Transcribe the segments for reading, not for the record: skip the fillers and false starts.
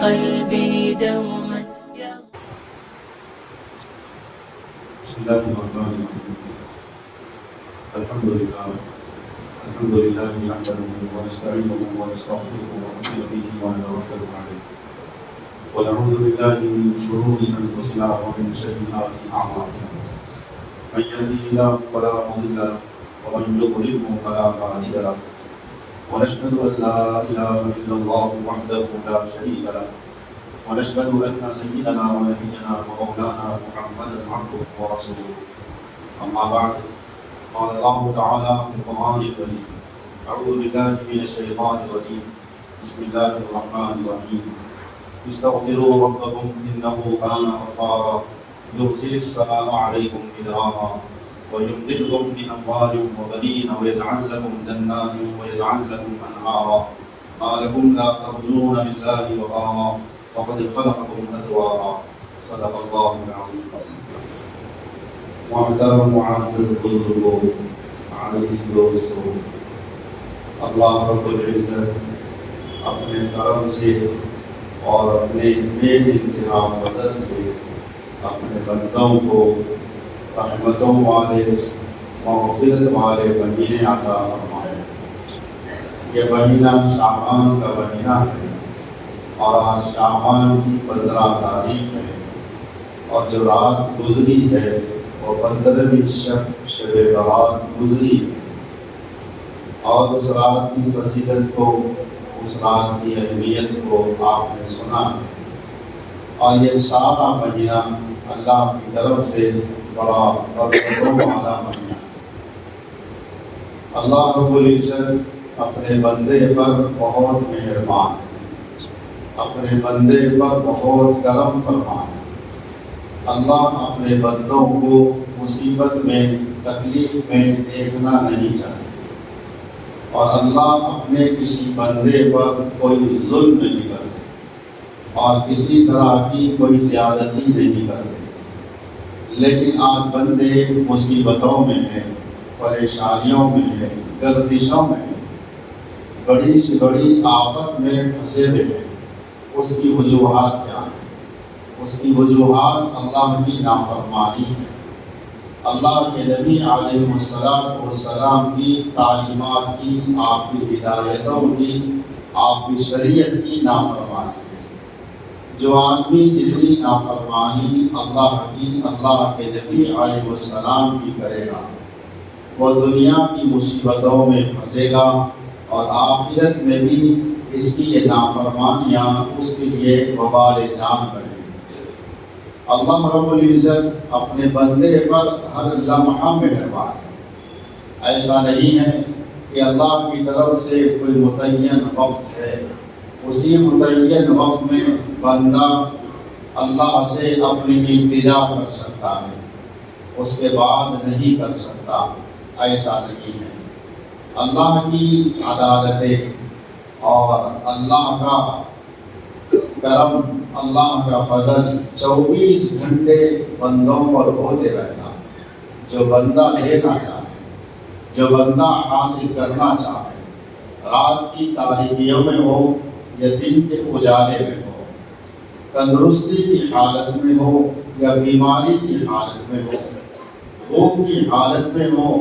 قلبي دوما. بسم الله الرحمن الرحيم. الحمد لله نحمده ونستعينه ونستغفره ونؤمن به ونتوكل عليه ونعوذ بالله من شرور انفسنا ومن سيئات اعمالنا. من يهده الله فلا مضل له ومن يضلله فلا هادي له ونشهد ان لا اله الا الله وحده لا شريك له ونشهد أن سيدنا ونبينا ومولانا محمدا عبده ورسوله. أما بعد، قال الله تعالى في القرآن الكريم: أعوذ بالله من الشيطان الرجيم، بسم الله الرحمن الرحيم. استغفروا ربكم إنه كان غفارا يرسل السماء عليكم مدرارا ويمددكم بأموال وبنين ويجعل لكم جنات ويجعل لكم أنهارا ما لكم لا ترجون لله وقارا وقد خلقكم أطوارا. صدق الله العظيم. محترم معزز بزرگوں، عزیز دوستوں، اللہ رب العزت اپنے کرم سے اور اپنے بے انتہا فضل سے اپنے بندوں کو رحمتوں والے مغفرت والے مہینے عطا فرمائے۔ یہ مہینہ شعبان کا مہینہ ہے اور آج شعبان کی 15 تاریخ ہے، اور جو رات گزری ہے وہ 15ویں شب برات گزری ہے، اور اس رات کی فضیلت کو، اس رات کی اہمیت کو آپ نے سنا ہے۔ اور یہ سارا مہینہ اللہ کی طرف سے بڑا برکتوں والا مہینہ ہے۔ اللہ رب العزت اپنے بندے پر بہت مہربان ہے، اپنے بندے پر بہت کرم فرما ہے۔ اللہ اپنے بندوں کو مصیبت میں، تکلیف میں دیکھنا نہیں چاہتے، اور اللہ اپنے کسی بندے پر کوئی ظلم نہیں کرتے اور کسی طرح کی کوئی زیادتی نہیں کرتے۔ لیکن آج بندے مصیبتوں میں ہیں، پریشانیوں میں ہیں، گردشوں میں ہیں، بڑی سے بڑی آفت میں پھنسے ہوئے ہیں۔ اس کی وجوہات کیا ہیں؟ اس کی وجوہات اللہ کی نافرمانی ہے، اللہ کے نبی علیہ السلام کی تعلیمات کی، آپ کی ہدایتوں کی، آپ کی شریعت کی نافرمانی ہے۔ جو آدمی جتنی نافرمانی اللہ کی، اللہ کے نبی علیہ السلام کی کرے گا، وہ دنیا کی مصیبتوں میں پھنسے گا، اور آخرت میں بھی اس کی یہ نافرمانیاں اس کے لیے وبال جان بنے۔ اللہ رب العزت اپنے بندے پر ہر لمحہ مہربان ہے۔ ایسا نہیں ہے کہ اللہ کی طرف سے کوئی متعین وقت ہے، اسی متعین وقت میں بندہ اللہ سے اپنی التجا کر سکتا ہے، اس کے بعد نہیں کر سکتا، ایسا نہیں ہے۔ اللہ کی عدالتیں اور اللہ کا کرم، اللہ کا فضل 24 گھنٹے بندوں پر ہوتے رہتا۔ جو بندہ لینا چاہے، جو بندہ حاصل کرنا چاہے، رات کی تاریکیوں میں ہو یا دن کے اجالے میں ہو، تندرستی کی حالت میں ہو یا بیماری کی حالت میں ہو، بھوک کی حالت میں ہو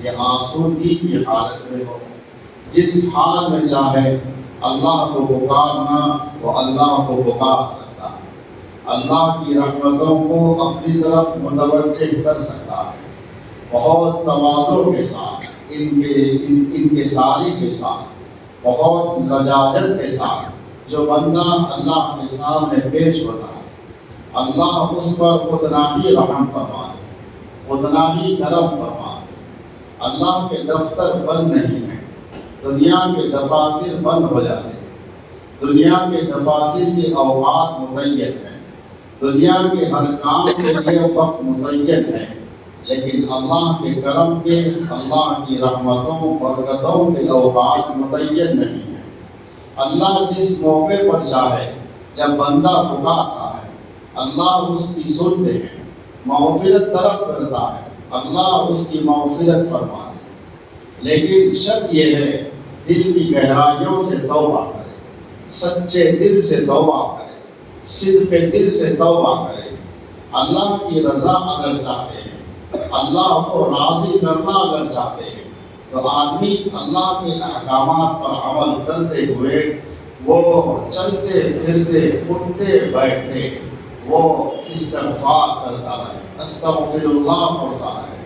یا آسودگی کی حالت میں ہو، جس حال میں چاہے اللہ کو پکارنا، وہ اللہ کو پکار سکتا ہے، اللہ کی رحمتوں کو اپنی طرف متوجہ کر سکتا ہے، بہت تواضع کے ساتھ، انکساری کے ساتھ، بہت لجاجت کے ساتھ جو بندہ اللہ کے سامنے پیش ہوتا ہے، اللہ اس پر اتنا ہی رحم فرما دے، اتنا ہی کرم فرما دے۔ اللہ کے دفتر بند نہیں ہیں، دنیا کے دفاتر بند ہو جاتے ہیں، دنیا کے دفاتر کے اوقات متعین ہیں، دنیا کے ہر کام کے لیے وقت متعین ہے، لیکن اللہ کے کرم کے، اللہ کی رحمتوں برکتوں کے اوقات متعین نہیں ہیں۔ اللہ جس موقع پر چاہے، جب بندہ پکارتا ہے، اللہ اس کی سنتے ہیں، مغفرت طلب کرتا ہے، اللہ اس کی مغفرت فرما دے۔ لیکن شرط یہ ہے دل کی گہرائیوں سے توبہ کرے، سچے دل سے توبہ کرے، صدق دل سے توبہ کرے، اللہ کی رضا اگر چاہتے ہیں، اللہ کو راضی کرنا اگر چاہتے ہیں، تو آدمی اللہ کے احکامات پر عمل کرتے ہوئے وہ چلتے پھرتے اٹھتے بیٹھتے وہ استغفار کرتا رہے، استغفر اللہ پڑھتا رہے۔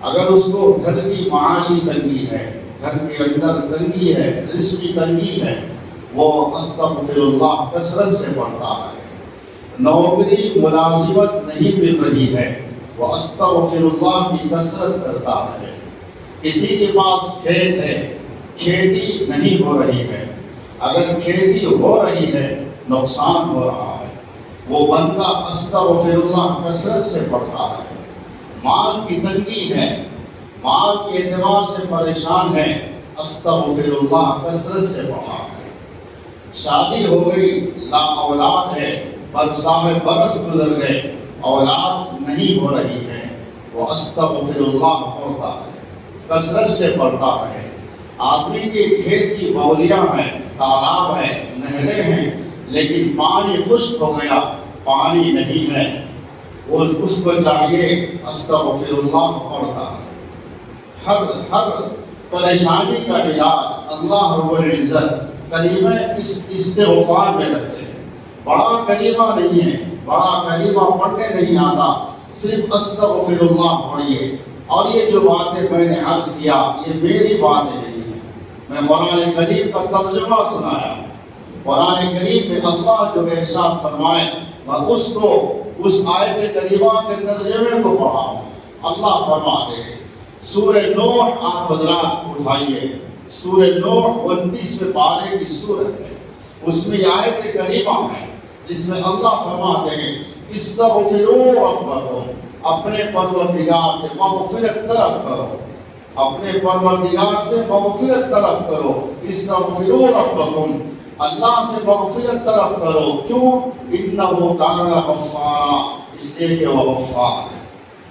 اگر اس کو گھر کی معاشی تنگی ہے، گھر کے اندر تنگی ہے، رزقی تنگی ہے، وہ استغفر اللہ کثرت سے پڑھتا ہے۔ نوکری ملازمت نہیں مل رہی ہے، وہ استغفر اللہ کی کثرت کرتا ہے۔ کسی کے پاس کھیت ہے، کھیتی نہیں ہو رہی ہے، اگر کھیتی ہو رہی ہے نقصان ہو رہا ہے، وہ بندہ استغفر اللہ کثرت سے پڑھتا ہے۔ مال کی تنگی ہے، مال کے اعتبار سے پریشان ہے، استغفر اللہ کثرت سے پڑھا ہے۔ شادی ہو گئی، لا اولاد ہے، برساہ برس گزر گئے، اولاد نہیں ہو رہی ہے، وہ استغفر اللہ پڑھتا ہے، کثرت سے پڑھتا ہے۔ آدمی کے کھیت کی بولیاں ہیں، تالاب ہے، نہریں ہیں، لیکن پانی خشک ہو گیا، پانی نہیں ہے، اس کو چاہیے استغفر اللہ پڑھتا ہے۔ ہر پریشانی کا علاج اللہ رب العزت کلمہ استغفار میں رکھتے ہیں۔ بڑا کلمہ نہیں ہے، بڑا کلمہ پڑھنے نہیں آتا، صرف استغفر اللہ پڑھیے۔ اور یہ جو باتیں میں نے عرض کیا یہ میری باتیں نہیں ہیں، میں قرآن کریم کا ترجمہ سنایا۔ قرآن کریم میں اللہ جو ارشاد فرمائے میں اس آیت کریمہ کے ترجمے کو پڑھا ہوں۔ اللہ فرماتے ہیں سورہ نوح، آپ حضرات اٹھائیے، سورہ نوح 29ویں پارے کی سورت ہے، اس میں آیت کریمہ ہے جس میں اللہ فرماتے ہیں استغفروا ربکم، اپنے پروردگار سے مغفرت طلب کرو، اپنے پروردگار سے مغفرت طلب کرو، استغفروا ربکم، اللہ سے مغفرت طلب کرو۔ کیوں؟ انہ کان غفارا، اس لیے کہ وہ غفار ہے،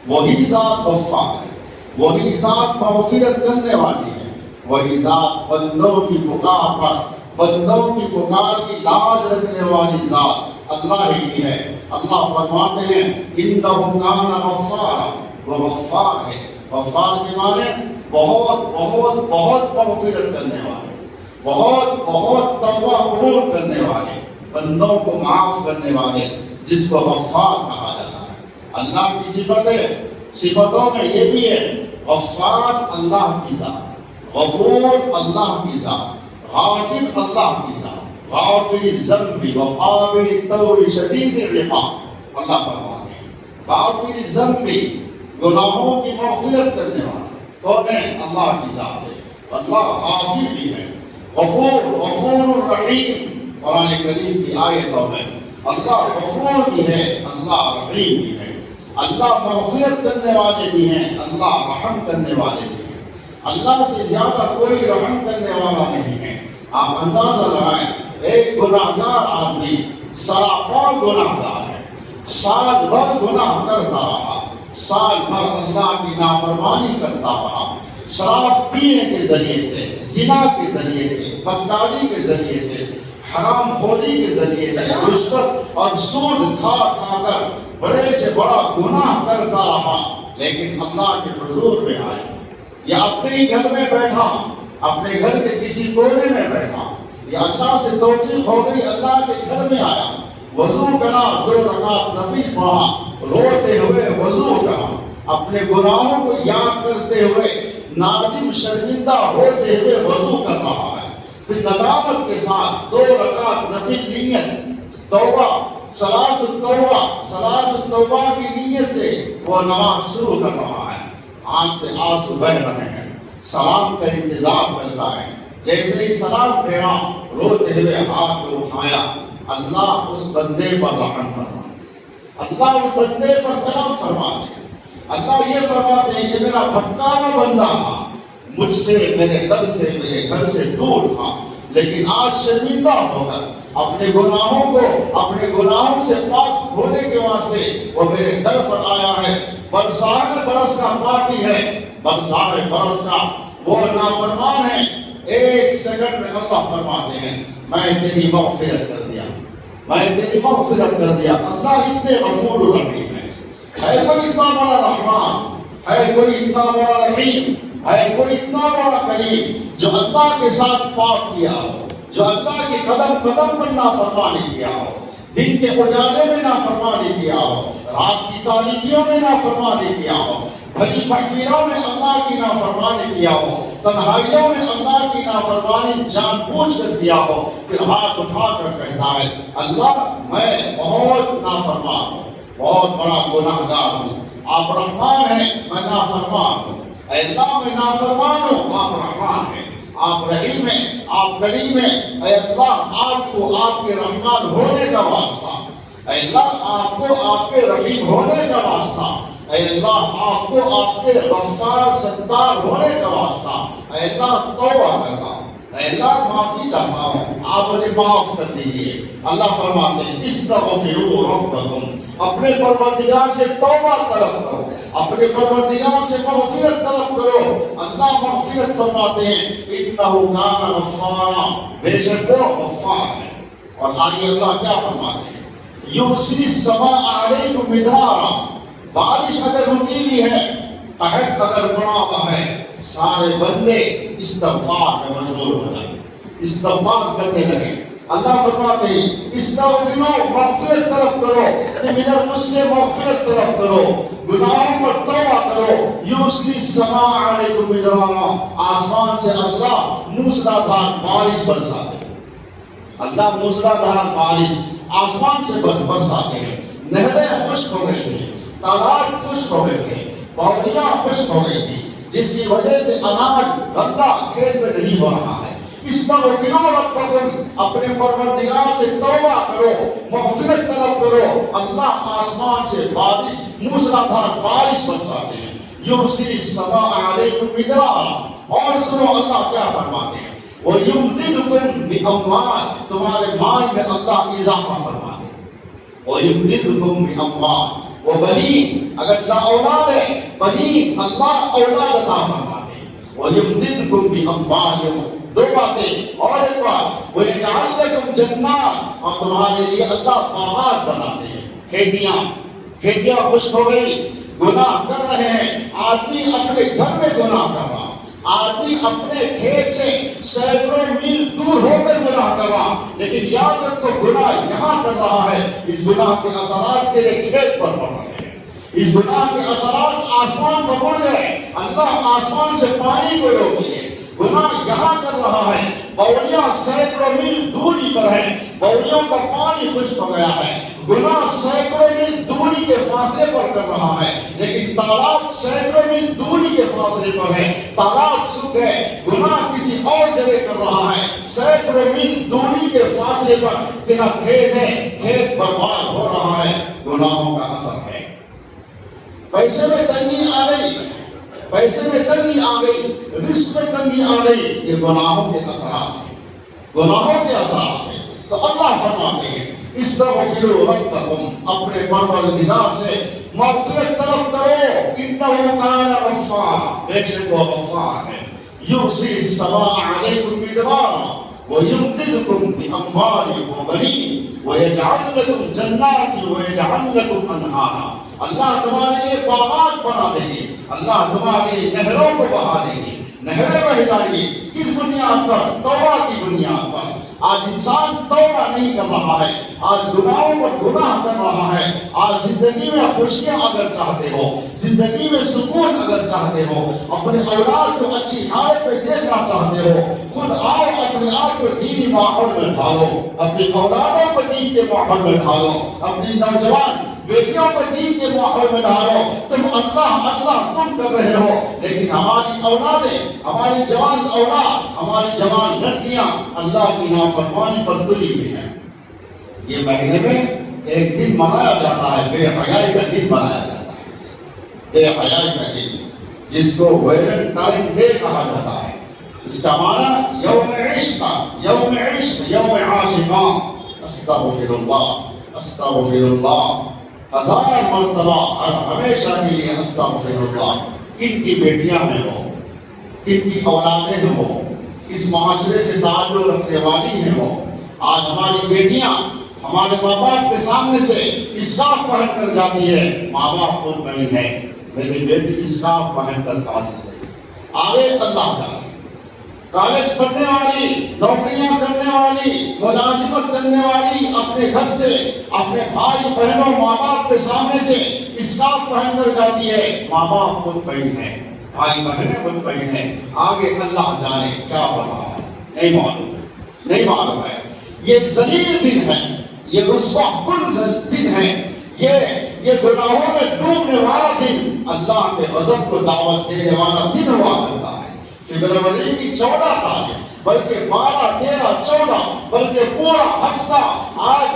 وہی ذات غفار ہے، وہی ذات مغفرت کرنے والی ہے، وہی ذات بندوں کی پکار پر، بندوں کی پکار کی لاج رکھنے والی ذات اللہ ہی ہے۔ اللہ فرماتے ہیں انہ کان غفارا، وہ غفار ہے۔ غفار کے معنی بہت بہت بہت مغفرت کرنے والے، بہت بہت توبہ قبول کرنے والے، بندوں کو معاف کرنے والے، جس کو غفار کہا جاتا ہے۔ اللہ کی صفتوں میں یہ بھی ہے، غفار اللہ کی ذات، غفور اللہ کی ذات، غافر اللہ کی ذات، غافر الذنب وقابل التوب شدید العقاب۔ اللہ فرماتے ہیں غافر الذنب، گناہوں کی مغفرت کرنے والا کون ہے؟ اللہ کی ذات ہے۔ اللہ غافر بھی ہے، غفور الرحیم، قرآن کریم کی آیتوں میں اللہ غفور بھی ہے، اللہ رحیم بھی ہے، اللہ مغفرت کرنے والے بھی ہیں، اللہ رحم کرنے والے بھی ہیں۔ اللہ سے زیادہ کوئی رحم کرنے والا نہیں ہے۔ آپ اندازہ لگائیں، ایک گناہگار آدمی سراپا گناہگار ہے، سال بھر گناہ کرتا رہا، سال بھر اللہ کی نافرمانی کرتا رہا، شراب پینے کے ذریعے سے، زنا کے ذریعے سے، بدکاری کے ذریعے سے، حرام خوری کے ذریعے سے، رشوت اور سود کھا کر بڑے سے بڑا گناہ کرتا رہا، لیکن اللہ کے حضور میں آیا، یا اپنے ہی گھر میں بیٹھا، اپنے گھر کے کسی کونے میں بیٹھا، یا اللہ سے توفیق ہو گئی اللہ کے گھر میں آیا، وضو کرا، 2 رکعت نفل پڑھا، روتے ہوئے وضو کرا، اپنے گناہوں کو یاد کرتے ہوئے نادم شرمندہ ہوتے ہوئے وضو کر رہا ہے، پھر ندامت کے ساتھ 2 رکعت نفل نیت توبہ، صلاۃ التوبہ کی نیت سے وہ نماز شروع کر رہا ہے، آنکھ سے آنسو بہہ رہے ہیں، سلام کا انتظار کرتا ہے، جیسے ہی سلام پھیرا روتے ہوئے ہاتھ کو اٹھایا، اللہ اس بندے پر رحم فرماتے، اللہ اس بندے پر کرم فرماتے، اللہ یہ فرماتے ہیں کہ میرا بھٹکاوا بندہ تھا، مجھ سے، میرے در سے، میرے گھر سے دور تھا، لیکن آج شرمندہ ہو کر اپنے گناہوں سے پاک ہونے کے واسطے وہ میرے در پر آیا ہے، برسائے برس کا پاکی ہے، برسائے برس کا وہ نافرمان ہے۔ 1 سیکنڈ میں اللہ فرماتے ہیں میں تیری مغفرت کر دیا، میں تیری مغفرت کر دیا۔ اللہ اتنے غفور الرحیم ہے کوئی اتنا بڑا رحمان، ہے کوئی اتنا بڑا رحیم، ہے کوئی اتنا بڑا کریم جو اللہ کے ساتھ پاک کیا ہو، جو اللہ کی قدم قدم پر نافرمانی کیا ہو، دن کے اجالے میں نافرمانی کیا ہو، رات کی تاریکیوں میں نافرمانی کیا ہو، بھری محفلوں میں اللہ کی نافرمانی کیا ہو، تنہائیوں میں اللہ کی نافرمانی جان بوجھ کر کیا ہو، پھر ہاتھ اٹھا کر کہتا ہے اللہ میں بہت نافرمان ہوں، بہت بڑا گناہگار ہوں، آپ رحمان ہیں میں نافرمان ہوں۔ اے اللہ میں نافرمان ہوں، آپ رحمان ہیں، آپ رحیم ہیں، آپ کریم ہیں۔ اے اللہ آپ کو آپ کے رحمان ہونے کا واسطہ، اے اللہ آپ کو آپ کے رحیم ہونے کا واسطہ، اے اللہ آپ کو آپ کے غفار ستار ہونے کا واسطہ، اے اللہ توبہ کرتا ہوں، اے اللہ معافی چاہتا ہوں، آپ مجھے معاف کر دیجئے۔ اللہ فرماتے ہیں استغفروا ربکم، اپنے پروردگار سے توبہ طلب کرو، اپنے پروردگار سے مغفرت طلب کرو۔ اللہ مغفرت فرماتے ہیں انہ کان غفارا، بے شک وہ غفار ہے۔ اور آگے اللہ کیا فرماتے ہیں یرسل السماء علیکم مدرارا، بارش اگر رکی ہوئی ہے، قحط اگر پڑا ہوا ہے، سارے بندے استغفار میں مشغول ہو جائیں، استغفار کرنے لگے۔ اللہ فرماتے ہیں استغفروا، مغفرت طلب کرو، تم ادھر مجھ سے مغفرت طلب کرو، گناہوں پر توبہ کرو۔ یرسل السماء علیکم مدرارا، آسمان سے اللہ موسلادھار بارش برساتے ہیں، اللہ موسلادھار بارش آسمان سے برساتے ہیں۔ نہریں خشک ہو گئی تھی، تالاب خشک ہو گئے تھے، باولیاں خشک ہو گئی تھی، جس کی وجہ سے اناج غلہ کھیت میں نہیں ہو رہا ہے۔ استغفروا ربکم، اپنے پروردگار سے توبہ کرو، مغفرت طلب کرو۔ اللہ آسمان سے بارش موسلادھار بارش برساتے ہیں۔ یرسل السماء علیکم مدرارا، اور سنو اللہ کیا فرماتے ہیں وَيُمْدِدْكُمْ بِأَمْوَالٍ، تمہارے مال میں اللہ اضافہ فرماتے ہیں۔ وَيُمْدِدْكُمْ بِأَمْوَالٍ وَبَنِينَ، اگر لا اولاد ہے بنین، اللہ اولاد عطا فرماتے ہیں۔ وَيُمْدِدْكُمْ بِأَمْوَالٍ، دو باتیں، اور ایک بات وَيَجْعَلْ لَكُمْ جَنَّاتٍ، اور تمہارے لیے اللہ باغات بناتے ہیں، کھیتیاں خشک ہو گئی، گناہ کر رہے ہیں، آدمی اپنے گھر میں گناہ کر رہا، آدمی اپنے کھیت سے سینکڑوں میل دور ہو کر گناہ کر رہا، لیکن یاد رکھو گناہ یہاں کر رہا ہے، اس گناہ کے اثرات تیرے کھیت پر پڑ رہے ہیں، اس گناہ کے اثرات آسمان پر پڑ گئے، اللہ آسمان سے پانی کو روک لیے۔ گناہ یہاں کر رہا ہے، باولیاں سینکڑوں میل دوری پر ہیں، باولیوں کا پانی خشک ہو گیا ہے، گناہ سینکڑوں میل دوری کے فاصلے پر کر رہا ہے، لیکن تالاب سینکڑوں میل دوری کے فاصلے پر ہے، تالاب سوکھ گئے، گناہ کسی اور جگہ کر رہا ہے، سینکڑوں میل دوری کے فاصلے پر تیرا کھیت ہے، کھیت برباد ہو رہا ہے، گناہوں کا اثر ہے۔ پیسے میں تنگی آ گئی، پیسے میں تنگی آ گئی، رزق میں تنگی آ گئی، یہ گناہوں کے اثرات ہیں، گناہوں کے اثرات ہیں۔ تو اللہ فرماتے ہیں استغفروا ربکم، اپنے پروردگار سے مغفرت طلب کرو، انہ کان غفارا، بے شک وہ غفار ہے۔ یرسل السماء علیکم مدرارا وَيُمْدِدْكُمْ بِأَمْوَالٍ وَبَنِينَ وَيَجْعَلْ لَكُمْ جَنَّاتٍ وَيَجْعَلْ لَكُمْ أَنْهَارًا، اللہ تمہارے لیے باغات بنا دیں گے، اللہ تمہارے لیے نہروں کو بہا دیں گے، نہریں بہ جائیں گی۔ کس بنیاد پر؟ توبہ کی بنیاد پر۔ آج انسان توبہ نہیں کر رہا ہے، آج گناہوں پر گناہ کر رہا ہے، آج زندگی میں خوشیاں اگر چاہتے ہو، زندگی میں سکون اگر چاہتے ہو، اپنے اولاد کو اچھی حالت میں دیکھنا چاہتے ہو، خود آؤ اپنے آپ کو دینی ماحول میں ڈھالو، اپنی اولادوں کو دین کے ماحول میں ڈھالو، اپنی نوجوان بیٹیوں کو دین کے ماحول میں ڈالو۔ تم اللہ اللہ تم کر رہے ہو، لیکن ہماری اولادیں، ہماری جوان اولاد، ہماری جوان لڑکیاں اللہ کی نافرمانی پر تلی ہوئی ہیں۔ یہ مہینے میں ایک دن منایا جاتا ہے، بے حیائی کا دن منایا جاتا ہے، بے حیائی کا دن، جس کو ویلنٹائن ڈے کہا جاتا ہے۔ اس کا معنی یوم عشق، یوم عشق، یوم عاشقاں۔ استغفر اللہ، استغفر اللہ، ہزار مرتبہ ہمیشہ کے لیے استغفر اللہ۔ کن کی بیٹیاں ہیں وہ، کن کی اولادیں ہیں وہ، اس معاشرے سے تعلق رکھنے والی ہیں وہ، آج ہماری بیٹیاں ہمارے ماں باپ کے سامنے سے اسکارف پہن کر جاتی ہے، ماں باپ کو نہیں ہے میری بیٹی اسکارف پہن کر کالج گئی، آگے اللہ جانے کالج پڑھنے والی، نوکریاں کرنے والی، ملازمت کرنے والی اپنے گھر سے اپنے بھائی بہنوں ماں باپ کے سامنے سے اسکارف پہن کر جاتی ہے، ماں باپ مطمئن ہے، بھائی بہنیں مطمئن ہیں، آگے اللہ جانے کیا ہو رہا ہے، نہیں معلوم ہے۔ یہ ذلیل دن ہے، یہ رسوا کن دن ہے، یہ گناہوں میں ڈوبنے والا دن، اللہ کے غضب کو دعوت دینے والا دن ہوا کرتا ہے۔ فبروری کی 14 تاریخ بلکہ 12، 13، 14 بلکہ پورا ہفتہ آج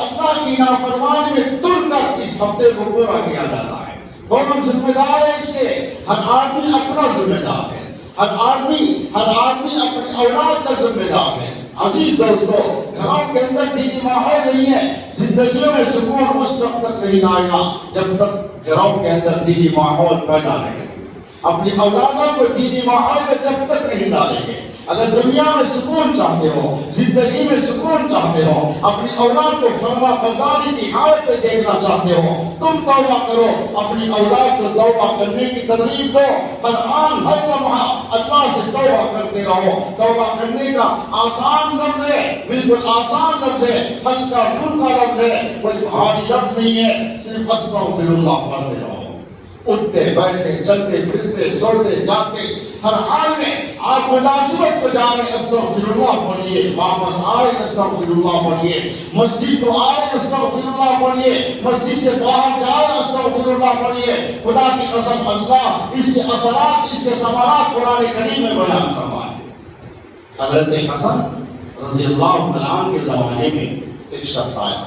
اللہ کی نافرمانی میں تل کر اس ہفتے کو پورا کیا جاتا ہے۔ کون ذمہ دار ہے اس کے؟ ہر آدمی اپنا ذمہ دار ہے، ہر آدمی اپنی اولاد کا ذمہ دار ہے۔ عزیز دوستو، گھروں کے اندر دینی ماحول نہیں ہے، زندگیوں میں سکون اس وقت تک نہیں آئے گا جب تک گھروں کے اندر دینی ماحول پیدا نہیں کرے۔ اپنی اولادوں کو دینی ماحول میں جب تک نہیں ڈالیں گے، اگر دنیا میں سکون چاہتے ہو، زندگی میں سکون چاہتے ہو، اپنی اولاد کو فرما برداری کی حالت میں دیکھنا چاہتے ہو، تم توبہ کرو، اپنی اولاد کو توبہ کرنے کی ترغیب دو، ہر آن ہر لمحہ اللہ سے توبہ کرتے رہو۔ توبہ کرنے کا آسان لفظ ہے، بالکل آسان لفظ ہے، ہلکا پھلکا لفظ ہے، کوئی بھاری لفظ نہیں ہے، صرف استغفر اللہ پڑھتے رہو۔ اٹھتے بیٹھتے چلتے پھرتے سوتے جاگتے ہر حال میں آپ ملازمت کو جا رہے استغفر اللہ پڑھیے، واپس آ رہے استغفر اللہ پڑھیے، مسجد کو آ رہے استغفر اللہ پڑھیے، مسجد سے باہر جا رہے استغفر اللہ پڑھیے۔ خدا کی قسم اللہ اس کے اثرات، اس کے ثمرات قرآن کریم میں بیان فرمائے۔ حضرت حسن رضی اللہ تعالیٰ عنہ کے زمانے میں ایک شخص آیا،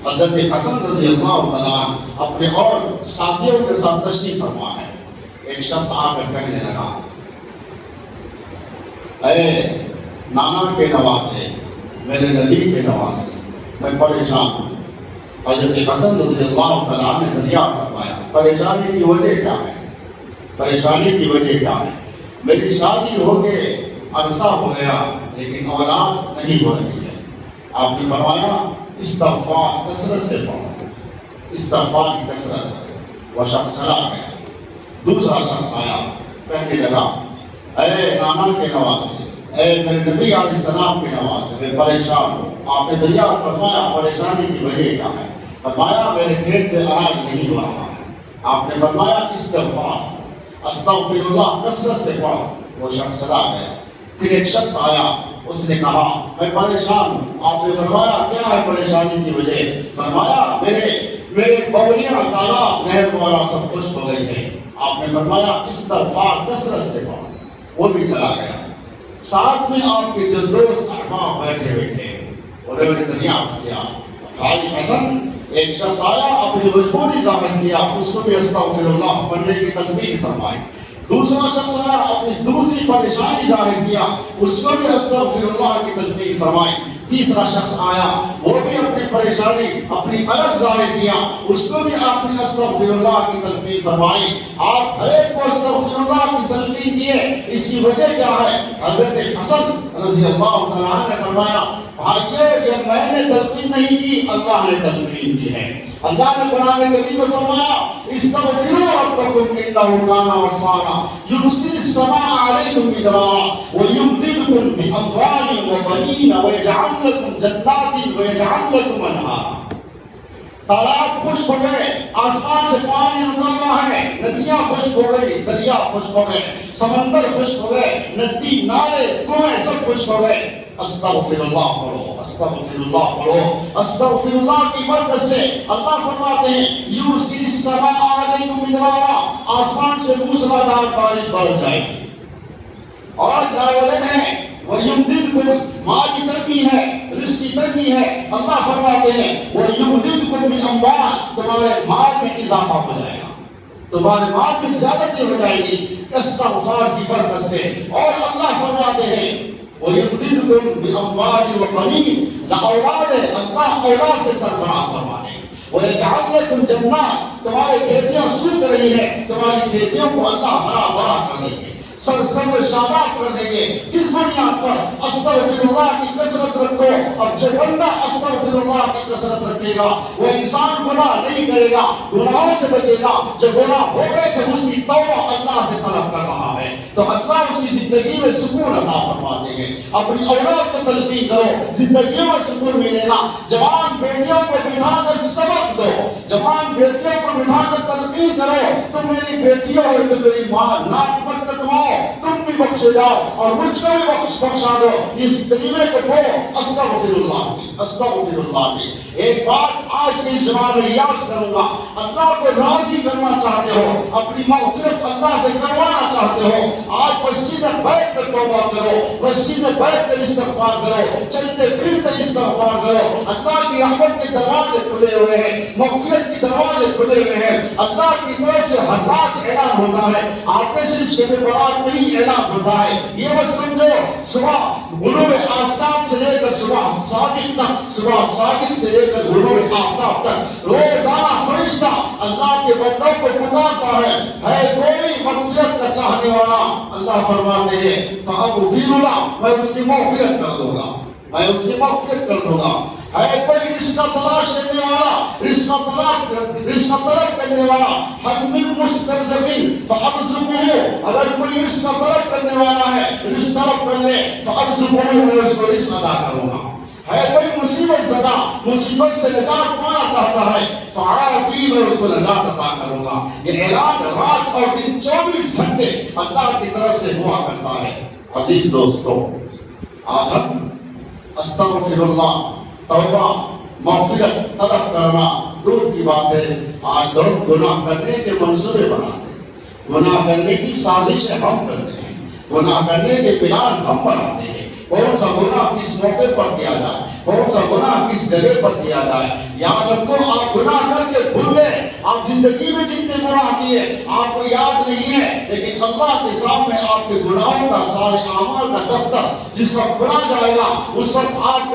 حضرت حسن رضی اللہ تعالیٰ اپنے اور ساتھیوں کے ساتھ تشریف فرما ہے۔ ایک شخص آ کر کہنے لگا، اے نانا کے نواسے، میرے نبی کے نواسے، میں پریشان ہوں۔ حضرت حسن رضی اللہ تعالیٰ نے دریافت فرمایا، پریشانی کی وجہ کیا ہے؟ پریشانی کی وجہ کیا ہے؟ میری شادی ہو کے عرصہ ہو گیا لیکن اولاد نہیں ہو رہی ہے۔ آپ نے فرمایا استغفار کثرت سے پڑھو، استغفار کی کثرت۔ وہ شخص چلا گیا۔ دوسرا شخص آیا، کہنے لگا، اے نانا کے نواسے، اے میرے نبی علیہ السلام کے نواسے، میں پریشان ہوں۔ آپ نے دریافت فرمایا پریشانی کی وجہ کیا ہے؟ فرمایا میرے کھیت میں اناج نہیں ہو رہا ہے۔ آپ نے فرمایا استغفار، استغفر اللہ کثرت سے پڑھو۔ وہ شخص چلا گیا۔ پھر ایک شخص آیا، اس نے کہا میں پریشان ہوں۔ آپ نے فرمایا کیا ہے پریشانی کی وجہ؟ فرمایا میرے بولیاں، تالاب، نہر وغیرہ سب خشک ہو گئی ہے۔ آپ نے فرمایا استغفار کثرت سے پڑھو۔ وہ بھی چلا گیا۔ ساتھ میں آپ کے جو دوست احباب بیٹھے ہوئے تھے انہوں نے دریافت کیا، بھائی حسن ایک شخص آیا، اپنی مجبوری ظاہر کیا، اس کو بھی استغفر اللہ پڑھنے کی تلقین فرمائی۔ دوسرا شخص آیا، اپنی دوسری پریشانی ظاہر کیا، اس کو بھی استغفر اللہ کی تلقین فرمائی۔ تیسرا شخص آیا، وہ بھی اپنی پریشانی اپنی الگ ظاہر کیا، اس کو بھی آپ نے استغفر اللہ کی تلقین فرمائی۔ آپ ہر ایک کو استغفر اللہ کی تلقین کیے، اس کی وجہ کیا ہے؟ حضرت حسن رضی اللہ تعالیٰ عنہ نے فرمایا، بھائیو یہ میں نے تلقین نہیں کی، اللہ نے تلقین کی ہے۔ اللہ نے قرآن کریم میں فرمایا استغفروا ربکم انہ کان غفارا یرسل السماء علیکم مدرارا ویمددکم باموال وبنین ویجعل لکم جنات ویجعل لکم انہارا۔ تالاب خشک ہو گئے، آسمان سے پانی رکا ہوا ہے، ندیاں خشک ہو گئی، دریا خشک ہو گئے، سمندر خشک ہو گئے، ندی نالے کنویں سب خشک ہو گئے۔ استغفر اللہ پڑھو، استغفر اللہ پڑھو۔ استغفر اللہ کی برکت سے اللہ فرماتے ہیں یرسل السماء علیکم مدرارا، آسمان سے موسلادھار بارش برس جائے گی۔ اور لاولد ہے وَيُمْدِدْكُمْ ماں کی تنگی ہے، رزق کی تنگی ہے، اللہ فرماتے ہیں وَيُمْدِدْكُمْ بِأَمْوَالٍ، تمہارے مال میں اضافہ ہو جائے گا، تمہارے مال میں زیادتی ہو جائے گی استغفار کی برکت سے۔ اور اللہ فرماتے ہیں وَيُمْدِدْكُمْ بِأَمْوَالٍ وَبَنِينَ، اولاد ہے، اللہ اولاد سے سرفراز فرمانے۔ وَيَجْعَلْ لَكُمْ جَنَّاتٍ، تمہاری کھیتیاں سوکھ رہی ہیں، تمہاری کھیتیوں کو اللہ ہرا بھرا کر دیں گے۔ سر شاداب کر دیں گے. کس بنیاد پر؟ استغفر اللہ کی کثرت رکھو. اب جو بندہ استغفر اللہ کی کثرت رکھے گا وہ انسان گناہ نہیں کرے گا, گناہوں سے بچے گا. جو گناہ ہو گئے تھے اس کی توبہ اللہ سے طلب کر رہا ہے تو اللہ اس کی زندگی میں سکون عطا فرماتے ہیں. اپنی اولاد کو تلقین کرو, زندگی میں سکون ملے گا. جوان بیٹیوں کو بٹھا کر سبق دو, جوان بیٹیوں کو بٹھا کر تلقین کرو, تم میری بیٹیوں اور تم میری ماں, ناک مت کٹواؤ, تم بھی بخشے جاؤ اور مجھ کو بھی بخشا دو. اس کلمے کو پڑھو, استغفر اللہ کی, استغفر اللہ کی. ایک بات آج کی زبان میں یاد کروں گا, اللہ کو راضی کرنا چاہتے ہو, اپنی مغفرت اللہ سے کروانا چاہتے ہو, آج مسجد میں بیٹھ کر توبہ کرو, مسجد میں بیٹھ کر استغفار کرو, چلتے پھرتے استغفار کرو. اللہ کی رحمت کے دروازے کھلے ہوئے ہیں, مغفرت کے دروازے کھلے ہوئے ہیں. اللہ کی طرف سے ہر رات اعلان ہوتا ہے. آپ نے صرف شب برات میں ہی اعلان ہوتا ہے. یہ بس سمجھو, صبح غروب آفتاب سے لے کر صبح صادق تک, صبح صادق سے لے کر غروب آفتاب تک روزانہ فرشتہ اللہ کے بندوں کو پکارتا ہے کوئی مغفرت کا چاہنے والا. اللہ فرماتے ہیں فَأَغْفِرُ لَهُ, میں اس کی مغفرت کر دوں گا, میں اس کی مغفرت کر دوں گا. ہے کوئی رزق کا تلاش کرنے والا, رزق طلب کرنے والا, حل من مسترزقین فَأَرْزُقُهُ, اگر کوئی رزق کا طلب کرنے والا ہے رزق طلب کر لے, فَأَرْزُقُهُ, میں اس کو رزق عطا کروں گا. ہے کوئی مصیبت زدہ, مصیبت سے نجات پانا چاہتا ہے, فَعَافِي, میں اس کو نجات عطا کروں گا. یہ اعلان رات اور دن 24 گھنٹے اللہ کی طرف سے ہوا کرتا ہے. عزیز دوستو, آج ہم استغفر اللہ, توبہ, مغفرت طلب کرنا دور کی بات ہے, آج تو ہم گناہ کرنے کے منصوبے بناتے ہیں, گناہ کرنے کی سازشیں ہم کرتے ہیں, گناہ کرنے کے پلان ہم بناتے ہیں. کون سا گناہ کس موقع پر کیا جائے, کون سا گناہ کس جگہ پر کیا جائے. یاد رکھو, آپ گناہ کر کے بھول گئے, آپ زندگی میں جتنے گناہ کیے آپ کو یاد نہیں ہے, لیکن اللہ کے سامنے آپ کے گناہوں کا, سارے اعمال کا دفتر جس وقت کھولا جائے گا اس وقت آپ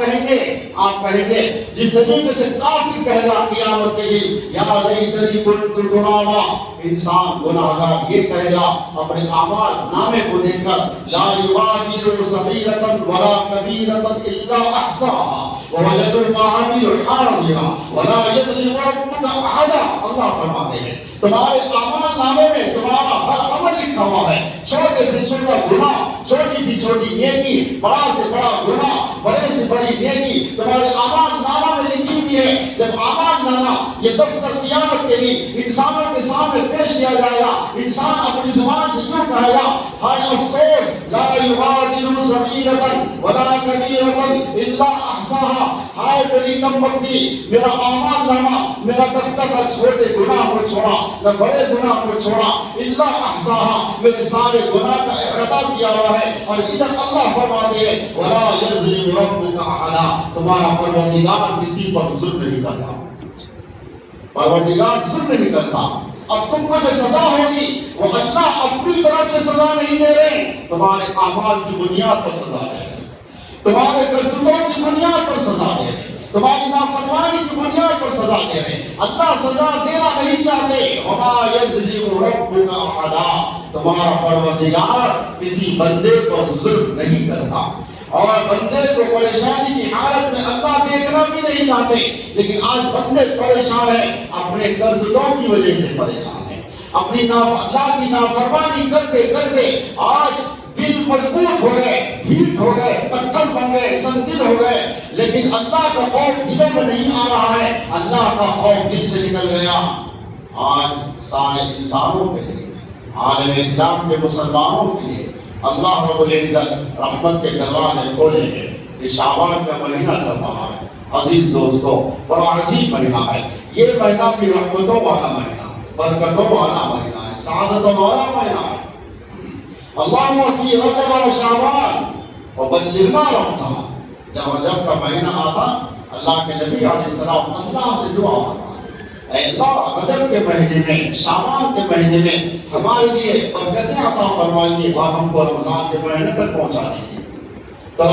کہیں گے جس طریقے سے کافی کہنا قیامت کے دن, یا لیتنی کنت ترابا, انسان گناہگار یہ کہے گا اپنے اعمال نامے کو دیکھ کر, لا یغادر صغیرۃ ولا کبیرۃ الا احصاها ووجدوا ما عملوا حاضرا ولا یظلم ربک احدا. اللہ فرماتے ہیں تمہارے اعمال نامے میں تمہارا ہر عمل لکھا ہوا ہے, چھوٹے سے چھوٹا گناہ, چھوٹی سے چھوٹی نیکی, بڑا سے بڑا گناہ, بڑے سے بڑی نیکی تمہارے اعمال نامہ میں لکھی ہوئی ہے. جب اعمال نامہ یہ دفتر قیامت کے دن انسانوں کے سامنے پیش کیا جائے گا, انسان اپنی زبان سے یوں کہے گا, ہائے افسوس, لا یغادر صغیرۃ ولا کبیرۃ الا احصاها, ہائے بڑی کم وقتی, میرا اعمال نامہ, میرا دفتر نہ چھوٹے گناہ کو چھوڑا نہ بڑے گناہ کو چھوڑا, الا احصاها, میرے سارے گناہ کا احاطہ کیا ہوا ہے. اور ادھر اللہ فرماتے ہیں ولا یظلم ربک احدا, تمہارا پروردگار کسی پر ظلم نہیں کرتا, پروردگار ظلم نہیں کرتا. اب تم کو جو سزا ہوگی وہ اللہ اپنی طرف سے سزا نہیں دے رہے, تمہارے اعمال کی بنیاد پر سزا دے رہے, تمہارے کرتوتوں کی بنیاد پر سزا دے رہے, تمہاری نافرمانی کی بنیاد پر سزا دے رہے. اللہ سزا دینا نہیں چاہتے. وما یظلم ربک احدا, تمہارا پروردگار کسی بندے پر ظلم نہیں کرتا, اور بندے کو پریشانی کی حالت میں اللہ دیکھنا بھی نہیں چاہتے. لیکن آج بندے پریشان ہیں, اپنے کرتوتوں کی وجہ سے پریشان ہیں, اپنی اللہ کی نافرمانی کرتے کرتے آج دل مضبوط ہو گئے, ڈھیٹ ہو گئے, پتھر بن گئے, سنگدل ہو گئے, لیکن اللہ کا خوف دلوں میں نہیں آ رہا ہے, اللہ کا خوف دل سے نکل گیا. آج سارے انسانوں کے لیے, عالم اسلام کے مسلمانوں کے لیے اللہ رب العزت رحمت کے دروازے کھولے ہیں. یہ شعبان کا مہینہ چل رہا ہے. عزیز دوستو, بڑا عظیم مہینہ ہے. یہ مہینہ بھی رحمتوں والا مہینہ ہے, برکتوں والا مہینہ ہے, سعادتوں والا مہینہ ہے. اللہم فی رجب و شعبان وبلغنا رمضان. جب رجب کا مہینہ آتا, اللہ کے نبی علیہ السلام اللہ سے دعا فرماتے, اے اللہ رجب کے مہینے میں, شعبان کے مہینے میں ہمارے لیے برکتیں عطا فرمائیے اور ہم کو رمضان کے مہینے تک پہنچا دیجیے. تو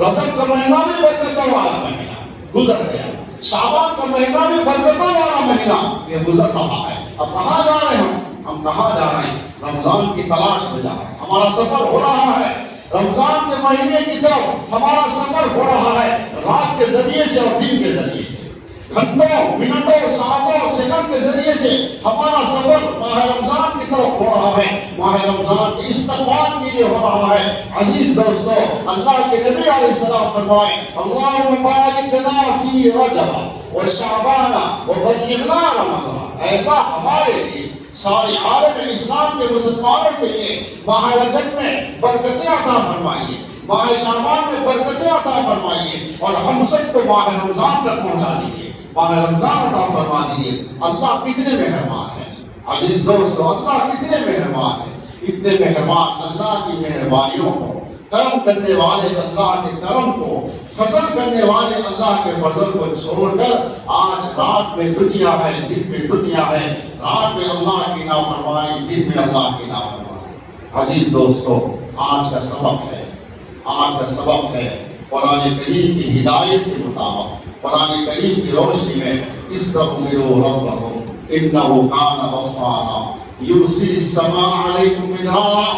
رجب کا مہینہ بھی برکتوں والا مہینہ گزر گیا, شعبان کا مہینہ بھی برکتوں والا مہینہ یہ گزر رہا ہے. اب کہاں جا رہے ہیں ہم؟ ہم کہاں جا رہے ہیں؟ رمضان کی تلاش میں جا رہے ہیں، ہمارا سفر ہو رہا ہے رمضان کے مہینے کی طرف، ہمارا سفر ہو رہا ہے رات کے ذریعے سے اور دن کے ذریعے سے، گھنٹوں منٹوں ساعتوں سیکنڈ کے ذریعے سے ہمارا سفر ماہ رمضان کی طرف ہو رہا ہے، ماہ رمضان کے استقبال کے لیے ہو رہا ہے۔ عزیز دوستو، اللہ کے نبی علیہ السلام فرمائے اللہم بارک لنا فی رجب وشعبان وبلغنا رمضان، اے اللہ ہمارے لیے سارے عالم اسلام کے مسلمانوں کے لیے ماہ رجب میں برکتیں عطا فرمائیے، ماہ شعبان میں برکتیں عطا فرمائیے، اور ہم سب کو ماہ رمضان تک پہنچا دیجیے، ماہ رمضان عطا فرما دیجیے۔ اللہ کتنے مہربان ہے عزیز دوستو، اللہ کتنے مہربان ہے، اتنے مہربان اللہ کی مہربانیوں کو، کرم کرنے والے اللہ کے کرم کو، فضل کرنے والے اللہ کے فضل کو چھوڑ کر آج رات میں دنیا ہے، دن میں دنیا ہے، رات میں اللہ کی نافرمانی، دن میں اللہ کی نافرمانی۔ عزیز دوستو، آج کا سبق ہے قرآن کریم کی ہدایت کے مطابق، قرآن کریم کی روشنی میں استغفروا ربکم انہ کان غفارا یرسل السماء علیکم مدرارا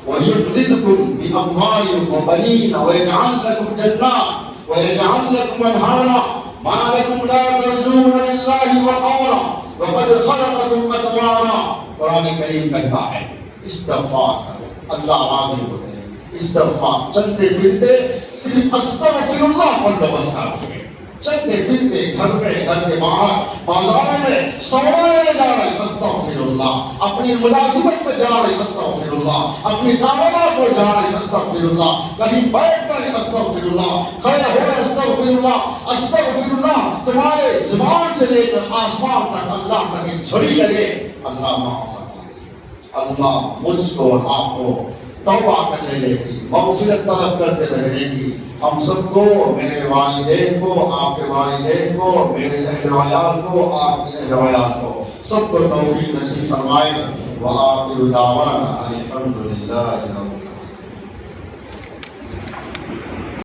ویمددکم باموال وبنین ویجعل لکم جنات ویجعل لکم انہارا ما لکم لا ترجون للہ وقارا وقد خلقکم اتوارا۔ قرآن کریم کہتا ہے استغفار کرو، اللہ راضی ہوتے ہیں۔ استغفار، چلتے پھرتے صرف استغفر اللہ پڑھ لو بس کافی ہے۔ چلتے پھرتے گھر میں، گھر کے باہر، بازاروں میں سودا لینے جا رہے ہیں استغفر اللہ، اپنی ملازمت پہ جا رہے ہیں استغفر اللہ، اپنی کاروبار پر جا رہے ہیں استغفر اللہ، کہیں بیٹھ کر استغفر اللہ، کھڑے ہو رہے استغفر اللہ۔ استغفر اللہ تمہارے زبان سے لے کر آسمان تک اللہ تک ایک جھڑی لگے، اللہ معاف فرما دے۔ اللہ مجھ کو اور آپ کو توبہ کر لینے کی، مغفرت طلب کرتے رہنے کی، ہم سب کو، میرے والدین کو، آپ کے والدین کو، میرے اہل عیال کو، آپ کے اہل عیال کو، سب کو توفیق نصیب فرمائے۔ وآخر دعوانا الحمد للہ رب العالمین۔